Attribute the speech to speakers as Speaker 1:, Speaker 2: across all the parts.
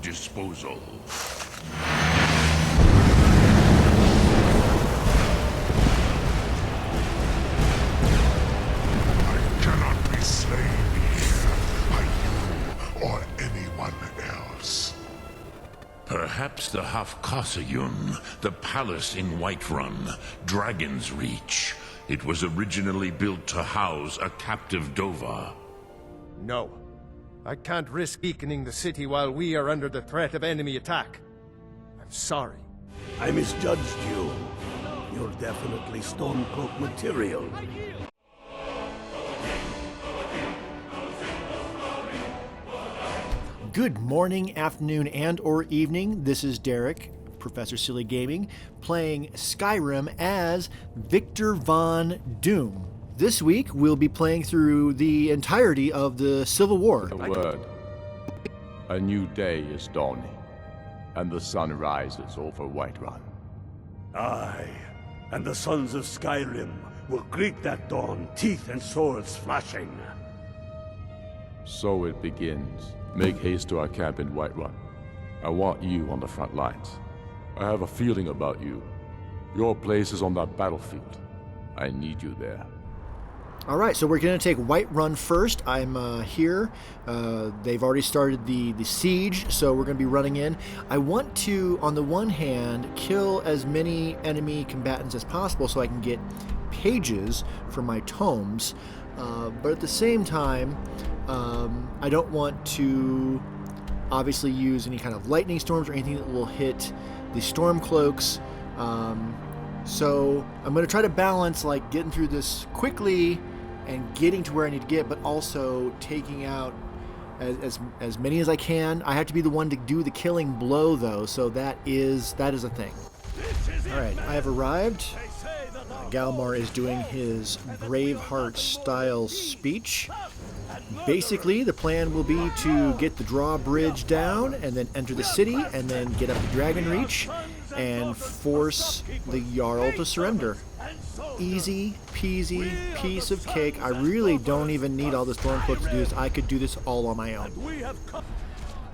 Speaker 1: disposal. I cannot be slain here by you or anyone else. Perhaps the Hafkasayun, the palace in Whiterun, Dragon's Reach. It was originally built to house a captive Dova.
Speaker 2: No. I can't risk weakening the city while we are under the threat of enemy attack. I'm sorry.
Speaker 3: I misjudged you. You're definitely Stormcloak material.
Speaker 4: Good morning, afternoon, and or evening. This is Derek, Professor Silly Gaming, playing Skyrim as Victor Von Doom. This week, we'll be playing through the entirety of the Civil War.
Speaker 5: The word. A new day is dawning, and the sun rises over Whiterun.
Speaker 3: Aye, and the sons of Skyrim will greet that dawn, teeth and swords flashing.
Speaker 5: So it begins. Make haste to our camp in Whiterun. I want you on the front lines. I have a feeling about you. Your place is on that battlefield. I need you there.
Speaker 4: All right, so we're going to take Whiterun first. I'm here. They've already started the siege, so we're going to be running in. I want to, on the one hand, kill as many enemy combatants as possible so I can get pages for my tomes. But at the same time, I don't want to obviously use any kind of lightning storms or anything that will hit the Stormcloaks. So I'm going to try to balance like getting through this quickly and getting to where I need to get, but also taking out as many as I can. I have to be the one to do the killing blow though, so that is a thing. All right, I have arrived. Galmar is doing his Braveheart style speech. Basically, the plan will be to get the drawbridge down and then enter the city and then get up to Dragon Reach and force the Jarl to surrender. Easy peasy piece of cake. I really don't even need all the Stormcloaks to do this. I could do this all on my own.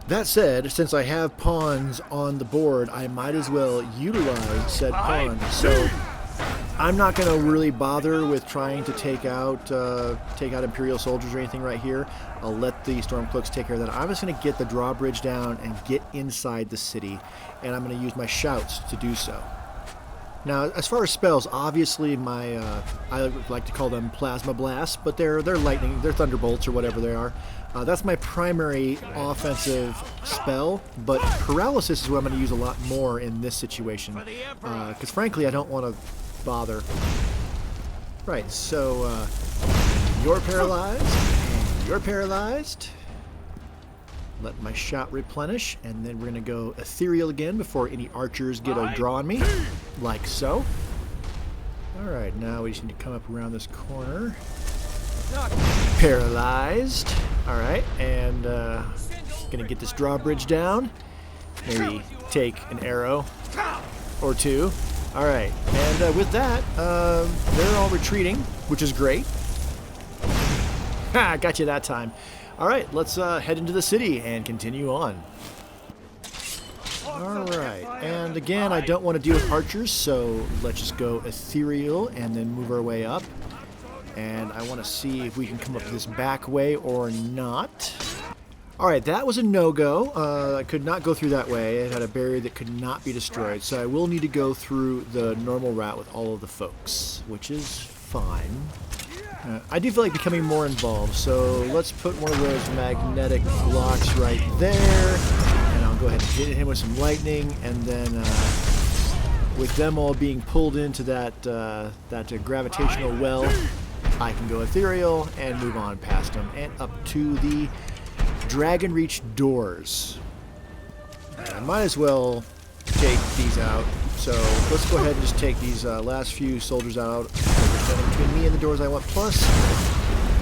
Speaker 4: That said, since I have pawns on the board, I might as well utilize said pawns. So I'm not going to really bother with trying to take out Imperial soldiers or anything right here. I'll let the Stormcloaks take care of that. I'm just going to get the drawbridge down and get inside the city, and I'm going to use my shouts to do so. Now, as far as spells, obviously I like to call them plasma blasts, but they're lightning, they're thunderbolts or whatever they are. That's my primary offensive spell, but paralysis is what I'm going to use a lot more in this situation, because frankly, I don't want to bother. Right, so you're paralyzed, and you're paralyzed. Let my shot replenish, and then we're going to go ethereal again before any archers get a draw on me, like so. Alright, now we just need to come up around this corner. Paralyzed. Alright, and going to get this drawbridge down. Maybe take an arrow or two. Alright, and with that, they're all retreating, which is great. Ha, got you that time. Alright, let's head into the city and continue on. Alright, and again, I don't want to deal with archers, so let's just go ethereal and then move our way up. And I want to see if we can come up this back way or not. Alright, that was a no-go. I could not go through that way. It had a barrier that could not be destroyed, so I will need to go through the normal route with all of the folks, which is fine. I do feel like becoming more involved, so let's put one of those magnetic blocks right there, and I'll go ahead and hit him with some lightning, and then with them all being pulled into that gravitational well, I can go ethereal and move on past them and up to the Dragon Reach doors. I might as well take these out. So let's go ahead and just take these last few soldiers out. Between me and the doors I want. Plus,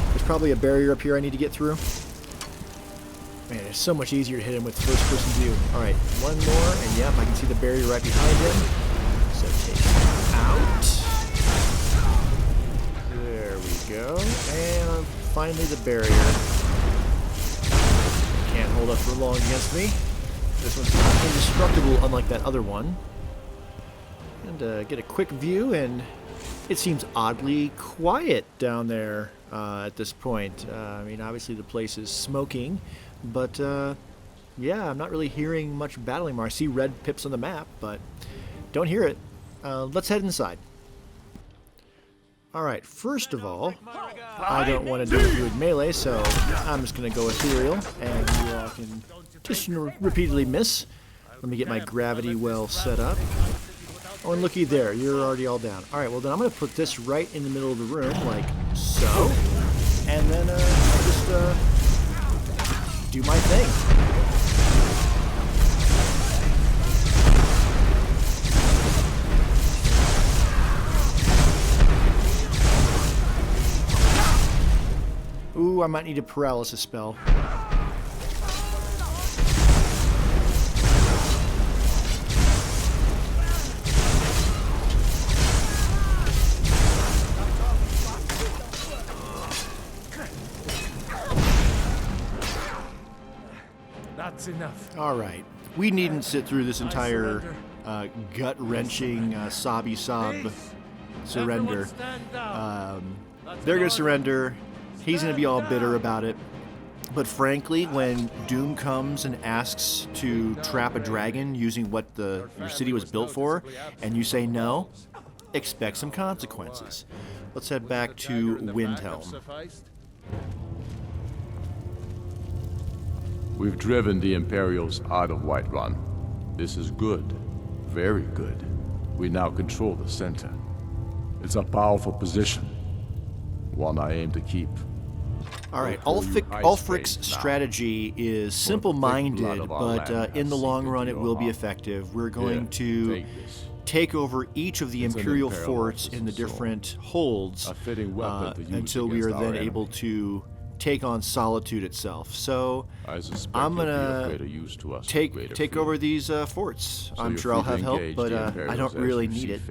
Speaker 4: there's probably a barrier up here I need to get through. Man, it's so much easier to hit him with first-person view. Alright, one more, and yep, I can see the barrier right behind him. So take him out. There we go. And finally the barrier. Can't hold up for long against me. This one's not indestructible, unlike that other one. And get a quick view, and it seems oddly quiet down there at this point. I mean, obviously the place is smoking, but yeah, I'm not really hearing much battling more. I see red pips on the map, but don't hear it. Let's head inside. Alright, first of all, I don't want to do it with melee, so I'm just going to go ethereal, and you all can just repeatedly miss. Let me get my gravity well set up. Oh, and looky there, you're already all down. Alright, well then I'm going to put this right in the middle of the room, like so. And then I'll just do my thing. Ooh, I might need a paralysis spell.
Speaker 2: That's enough.
Speaker 4: All right. We needn't sit through this entire gut-wrenching sobby-sob surrender. They're going to surrender. He's going to be all bitter about it. But frankly, when Doom comes and asks to trap a dragon using what your city was built for, and you say no, expect some consequences. Let's head back to Windhelm.
Speaker 5: We've driven the Imperials out of Whiterun. This is good. Very good. We now control the center. It's a powerful position. One I aim to keep.
Speaker 4: Alright, Ulfric's strategy is simple-minded, but in the long run it will be effective. We're going to take over each of the Imperial forts in the different holds until we are then able to take on Solitude itself. So I'm gonna take over these forts. I'm sure I'll have help, but I don't really need it.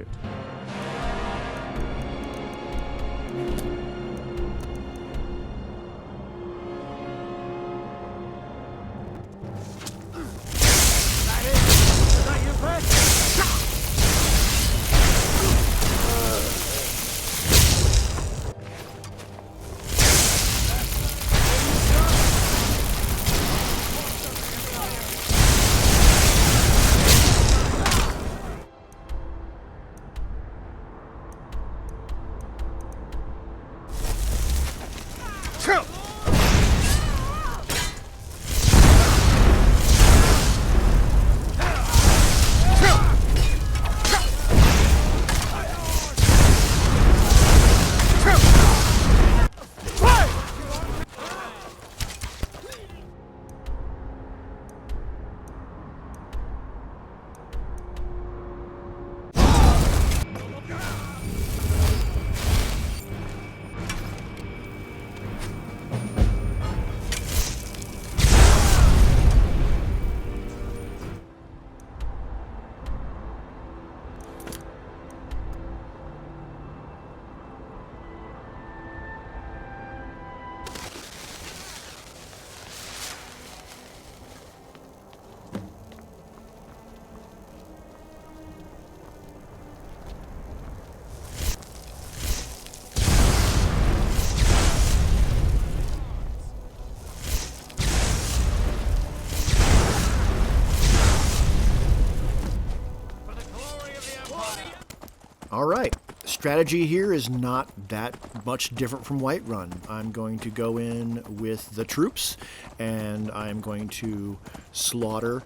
Speaker 4: Alright, strategy here is not that much different from Whiterun. I'm going to go in with the troops, and I'm going to slaughter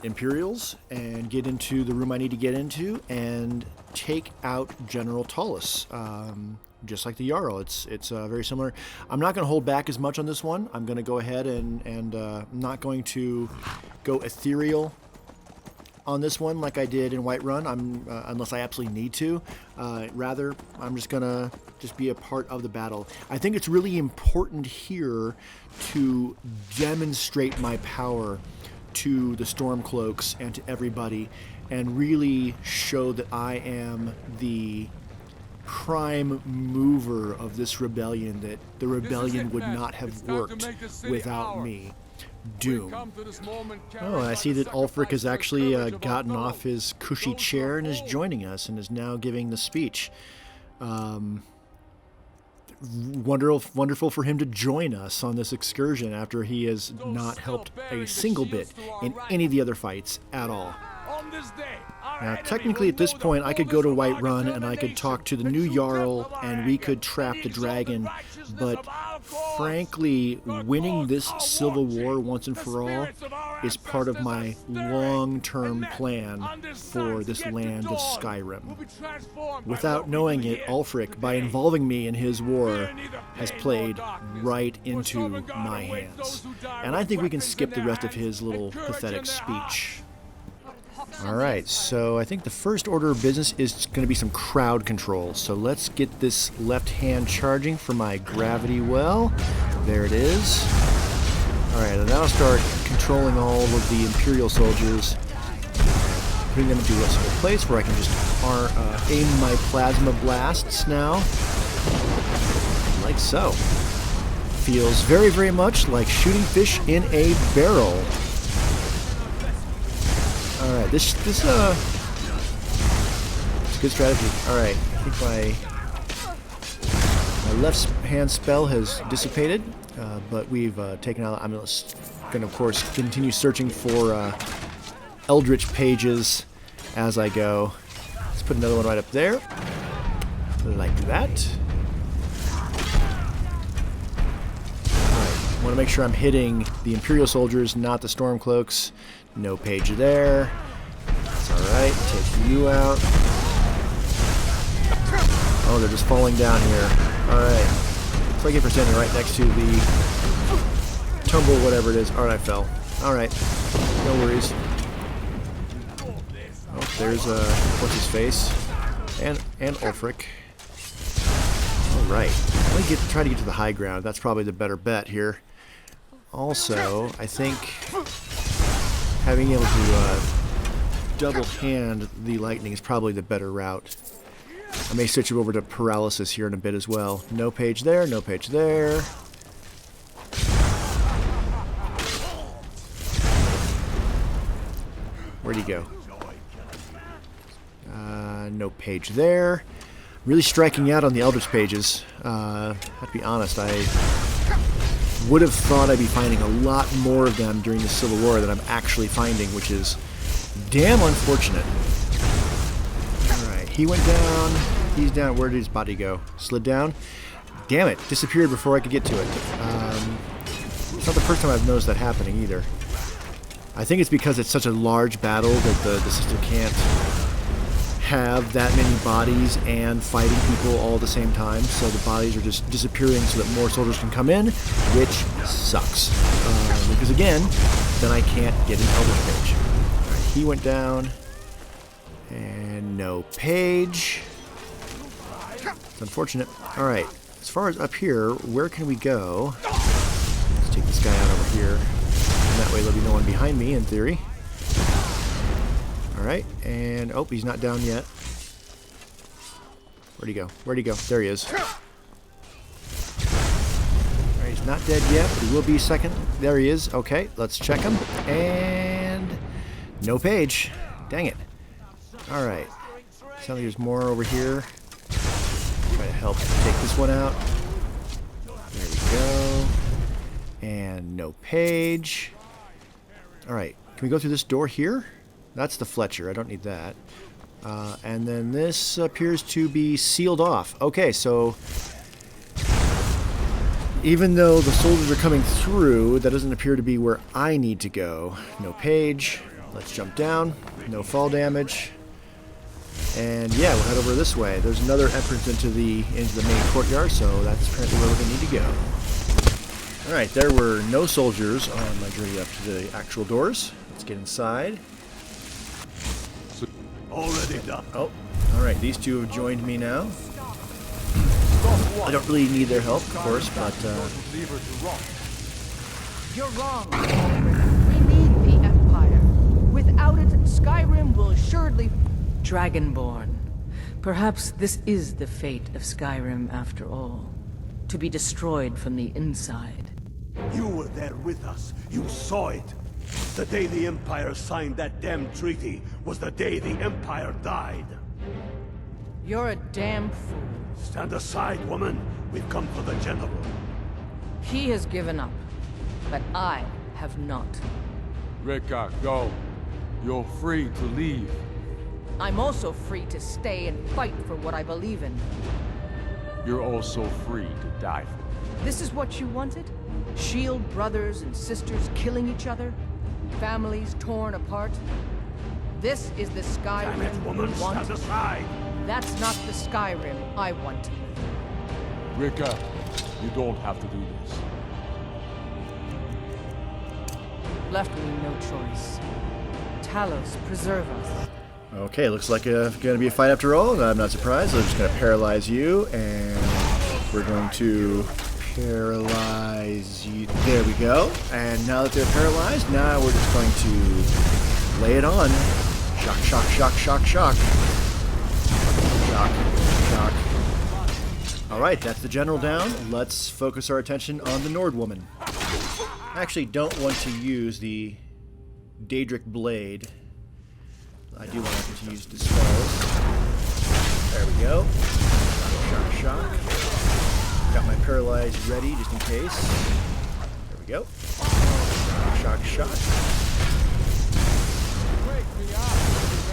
Speaker 4: Imperials and get into the room I need to get into and take out General Tullus. Just like the Jarl, it's very similar. I'm not going to hold back as much on this one. I'm going to go ahead and I'm not going to go ethereal on this one like I did in Whiterun, unless I absolutely need to. Rather, I'm just gonna be a part of the battle. I think it's really important here to demonstrate my power to the Stormcloaks and to everybody, and really show that I am the prime mover of this rebellion, that the rebellion would not have worked without me. doom. Oh, I see that Ulfric has actually gotten off his cushy chair and is joining us and is now giving the speech. Wonderful for him to join us on this excursion after he has not helped a single bit in any of the other fights at all. Now, technically at this point, I could go to Whiterun and I could talk to the new Jarl and we could trap the dragon, but frankly, winning this civil war once and for all is part of my long-term plan for this land of Skyrim. Without knowing it, Ulfric, by involving me in his war, has played right into my hands. And I think we can skip the rest of his little pathetic speech. Alright, so I think the first order of business is going to be some crowd control. So let's get this left hand charging for my gravity well. There it is. Alright, and now I'll start controlling all of the Imperial soldiers, putting them into a single place where I can just aim my plasma blasts now. Like so. Feels very, very much like shooting fish in a barrel. Alright, this it's a good strategy. Alright, I think my left hand spell has dissipated, but we've taken out. I'm going to, of course, continue searching for Eldritch pages as I go. Let's put another one right up there, like that. Alright, want to make sure I'm hitting the Imperial soldiers, not the Stormcloaks. No page there. That's alright. Take you out. Oh, they're just falling down here. Alright. So I get for standing right next to the tumble, whatever it is. Alright, I fell. Alright. No worries. Oh, there's, what's his face? And Ulfric. Alright. Let me try to get to the high ground. That's probably the better bet here. Also, I think having able to double hand the lightning is probably the better route. I may switch over to paralysis here in a bit as well. No page there, no page there. Where'd he go? No page there. Really striking out on the Eldritch pages. I have to be honest, I would have thought I'd be finding a lot more of them during the Civil War than I'm actually finding, which is damn unfortunate. Alright, he went down. He's down. Where did his body go? Slid down? Damn it, disappeared before I could get to it. It's not the first time I've noticed that happening either. I think it's because it's such a large battle that the system can't have that many bodies and fighting people all at the same time, so the bodies are just disappearing so that more soldiers can come in, which sucks. Because again, then I can't get an Eldritch page. Alright, he went down. And no page. It's unfortunate. Alright, as far as up here, where can we go? Let's take this guy out over here. And that way there'll be no one behind me, in theory. Alright, and oh, he's not down yet. Where'd he go? Where'd he go? There he is. Alright, he's not dead yet, but he will be second. There he is. Okay, let's check him. And no page. Dang it. Alright. Sounds like there's more over here. Try to help take this one out. There we go. And no page. Alright, can we go through this door here? That's the Fletcher. I don't need that. And then this appears to be sealed off. Okay, so even though the soldiers are coming through, that doesn't appear to be where I need to go. No page. Let's jump down. No fall damage. And yeah, we'll head over this way. There's another entrance into the main courtyard, so that's apparently where we're going to need to go. Alright, there were no soldiers on my journey up to the actual doors. Let's get inside.
Speaker 3: Already done.
Speaker 4: Oh, alright, these two have joined me now. I don't really need their help, of course, but
Speaker 6: You're wrong. We need the Empire. Without it, Skyrim will assuredly... Dragonborn. Perhaps this is the fate of Skyrim after all. To be destroyed from the inside.
Speaker 3: You were there with us. You saw it. The day the Empire signed that damn treaty was the day the Empire died.
Speaker 6: You're a damn fool.
Speaker 3: Stand aside, woman. We've come for the General.
Speaker 6: He has given up, but I have not.
Speaker 5: Miraak, go. You're free to leave.
Speaker 6: I'm also free to stay and fight for what I believe in.
Speaker 5: You're also free to die for it.
Speaker 6: This is what you wanted? Shield brothers and sisters killing each other? Families torn apart? This is the
Speaker 3: Damn it,
Speaker 6: Skyrim
Speaker 3: woman.
Speaker 6: you want?
Speaker 3: Stand aside.
Speaker 6: That's not the Skyrim I want to live.
Speaker 5: Miraak, you don't have to do this.
Speaker 6: Left me no choice. Talos, preserve us.
Speaker 4: Okay, looks like it's going to be a fight after all. I'm not surprised. I'm just going to paralyze you, and we're going to paralyze you. There we go. And now that they're paralyzed, now we're just going to lay it on. Shock, shock, shock, shock, shock. Shock, shock. Alright, that's the general down. Let's focus our attention on the Nord woman. I actually don't want to use the Daedric Blade. I do want to use Dispels. There we go. Shock, shock, shock. Got my paralyzed ready just in case. There we go. Shock, shock.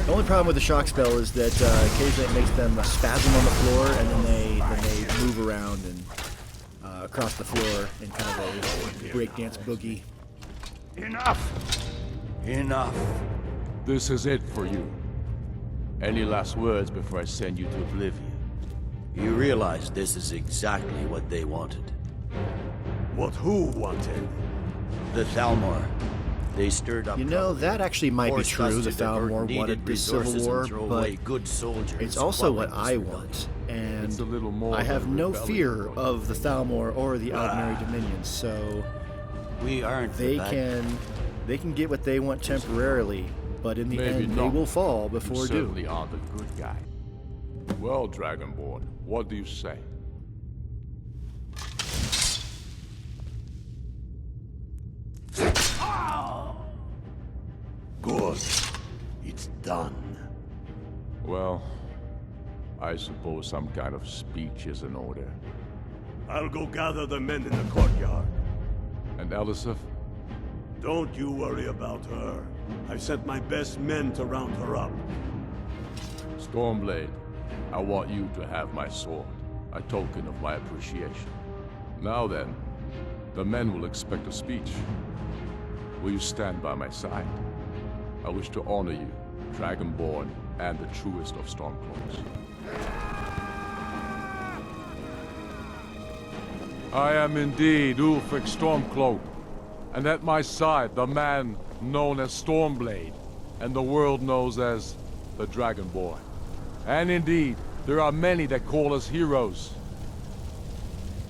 Speaker 4: The only problem with the shock spell is that occasionally it makes them spasm on the floor, and then they move around and across the floor in kind of a breakdance boogie.
Speaker 3: Enough! Enough!
Speaker 5: This is it for you. Any last words before I send you to oblivion?
Speaker 7: You realize this is exactly what they wanted.
Speaker 3: What who wanted?
Speaker 7: The Thalmor. They stirred up
Speaker 4: You know, that actually might be
Speaker 7: forced
Speaker 4: true.
Speaker 7: us
Speaker 4: The
Speaker 7: to divert
Speaker 4: Thalmor
Speaker 7: needed
Speaker 4: wanted this civil
Speaker 7: resources
Speaker 4: war,
Speaker 7: and throw
Speaker 4: but
Speaker 7: away good soldiers
Speaker 4: it's also what
Speaker 7: while it was
Speaker 4: I
Speaker 7: rebellion.
Speaker 4: want. And
Speaker 5: It's a little more
Speaker 4: I have
Speaker 5: than
Speaker 4: no
Speaker 5: rebellion,
Speaker 4: fear
Speaker 5: don't
Speaker 4: of the Thalmor or the Aldmeri Dominions, so
Speaker 7: We aren't
Speaker 4: they
Speaker 7: the bad
Speaker 4: can get what they want temporarily, but in the
Speaker 5: Maybe
Speaker 4: end they
Speaker 5: not.
Speaker 4: will fall
Speaker 5: You
Speaker 4: before
Speaker 5: certainly
Speaker 4: doom.
Speaker 5: are the good guy. Well, Dragonborn, what do you say?
Speaker 3: Good. It's done.
Speaker 5: Well, I suppose some kind of speech is in order.
Speaker 3: I'll go gather the men in the courtyard.
Speaker 5: And Elisif?
Speaker 3: Don't you worry about her. I've sent my best men to round her up.
Speaker 5: Stormblade, I want you to have my sword, a token of my appreciation. Now then, the men will expect a speech. Will you stand by my side? I wish to honor you, Dragonborn, and the truest of Stormcloaks. I am indeed Ulfric Stormcloak, and at my side the man known as Stormblade, and the world knows as the Dragonborn. And indeed, there are many that call us heroes.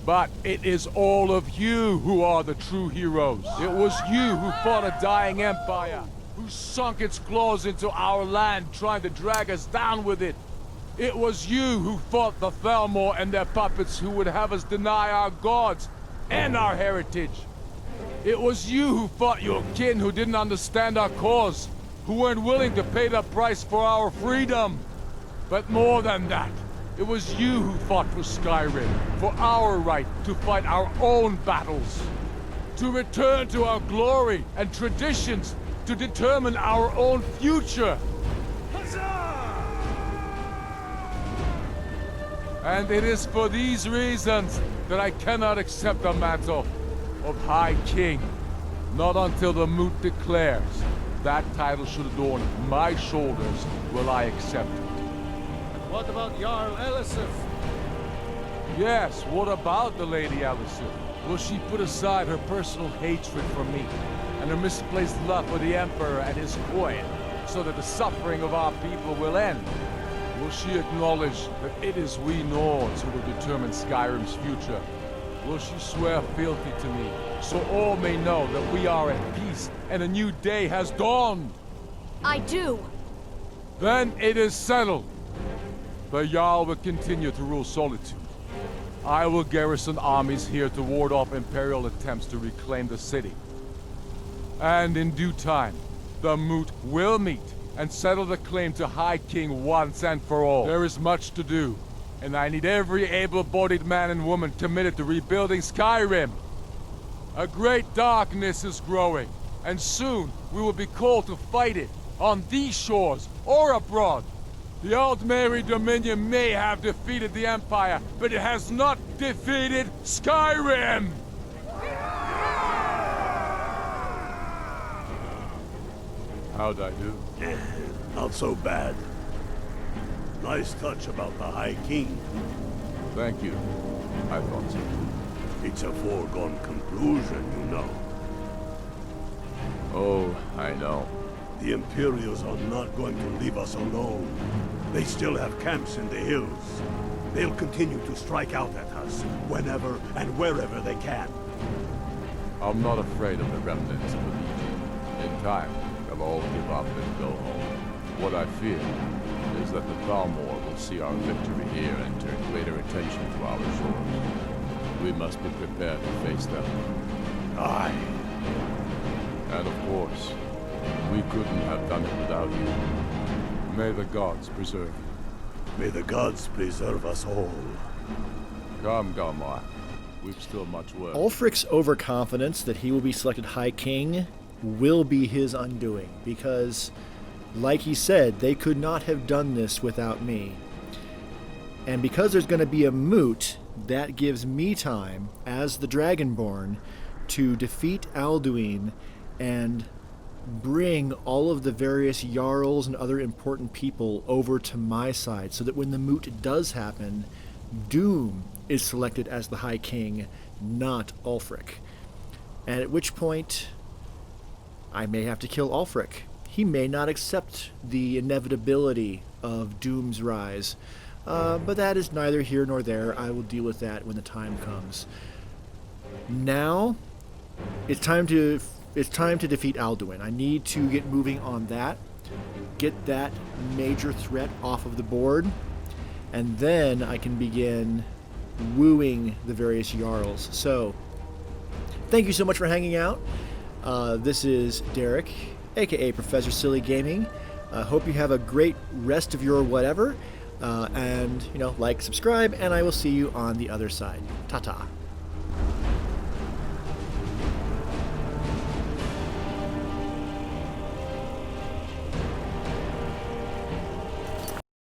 Speaker 5: But it is all of you who are the true heroes. It was you who fought a dying empire, who sunk its claws into our land trying to drag us down with it. It was you who fought the Thalmor and their puppets who would have us deny our gods and our heritage. It was you who fought your kin who didn't understand our cause, who weren't willing to pay the price for our freedom. But more than that, it was you who fought for Skyrim, for our right to fight our own battles, to return to our glory and traditions, to determine our own future. And it is for these reasons that I cannot accept the mantle of High King. Not until the moot declares that title should adorn my shoulders will I accept it.
Speaker 2: What about Jarl Elisif?
Speaker 5: Yes, what about the Lady Alicent? Will she put aside her personal hatred for me and her misplaced love for the Emperor and his coin so that the suffering of our people will end? Will she acknowledge that it is we Nords who will determine Skyrim's future? Will she swear fealty to me so all may know that we are at peace and a new day has dawned?
Speaker 8: I do.
Speaker 5: Then it is settled. The Jarl will continue to rule Solitude. I will garrison armies here to ward off Imperial attempts to reclaim the city. And in due time, the Moot will meet and settle the claim to High King once and for all. There is much to do, and I need every able-bodied man and woman committed to rebuilding Skyrim. A great darkness is growing, and soon we will be called to fight it, on these shores or abroad. The Aldmeri Dominion may have defeated the Empire, but it has not defeated Skyrim! How'd I do?
Speaker 3: Not so bad. Nice touch about the High King.
Speaker 5: Thank you. I thought so.
Speaker 3: It's a foregone conclusion, you know.
Speaker 5: Oh, I know.
Speaker 3: The Imperials are not going to leave us alone. They still have camps in the hills. They'll continue to strike out at us, whenever and wherever they can.
Speaker 5: I'm not afraid of the remnants of the Legion. In time, they'll all give up and go home. What I fear is that the Thalmor will see our victory here and turn greater attention to our shores. We must be prepared to face them.
Speaker 3: Aye.
Speaker 5: And of course, we couldn't have done it without you. May the gods preserve you.
Speaker 3: May the gods preserve us all.
Speaker 5: Come, Galmar. We've still much work.
Speaker 4: Ulfric's overconfidence that he will be selected High King will be his undoing, because, like he said, they could not have done this without me. And because there's going to be a moot, that gives me time, as the Dragonborn, to defeat Alduin and bring all of the various Jarls and other important people over to my side, so that when the moot does happen, Doom is selected as the High King, not Ulfric. And at which point, I may have to kill Ulfric. He may not accept the inevitability of Doom's rise. But that is neither here nor there. I will deal with that when the time comes. Now, it's time to defeat Alduin. I need to get moving on that, get that major threat off of the board, and then I can begin wooing the various Jarls. So, thank you so much for hanging out. This is Derek, aka Professor Silly Gaming. Hope you have a great rest of your whatever. And, like, subscribe, and I will see you on the other side. Ta-ta.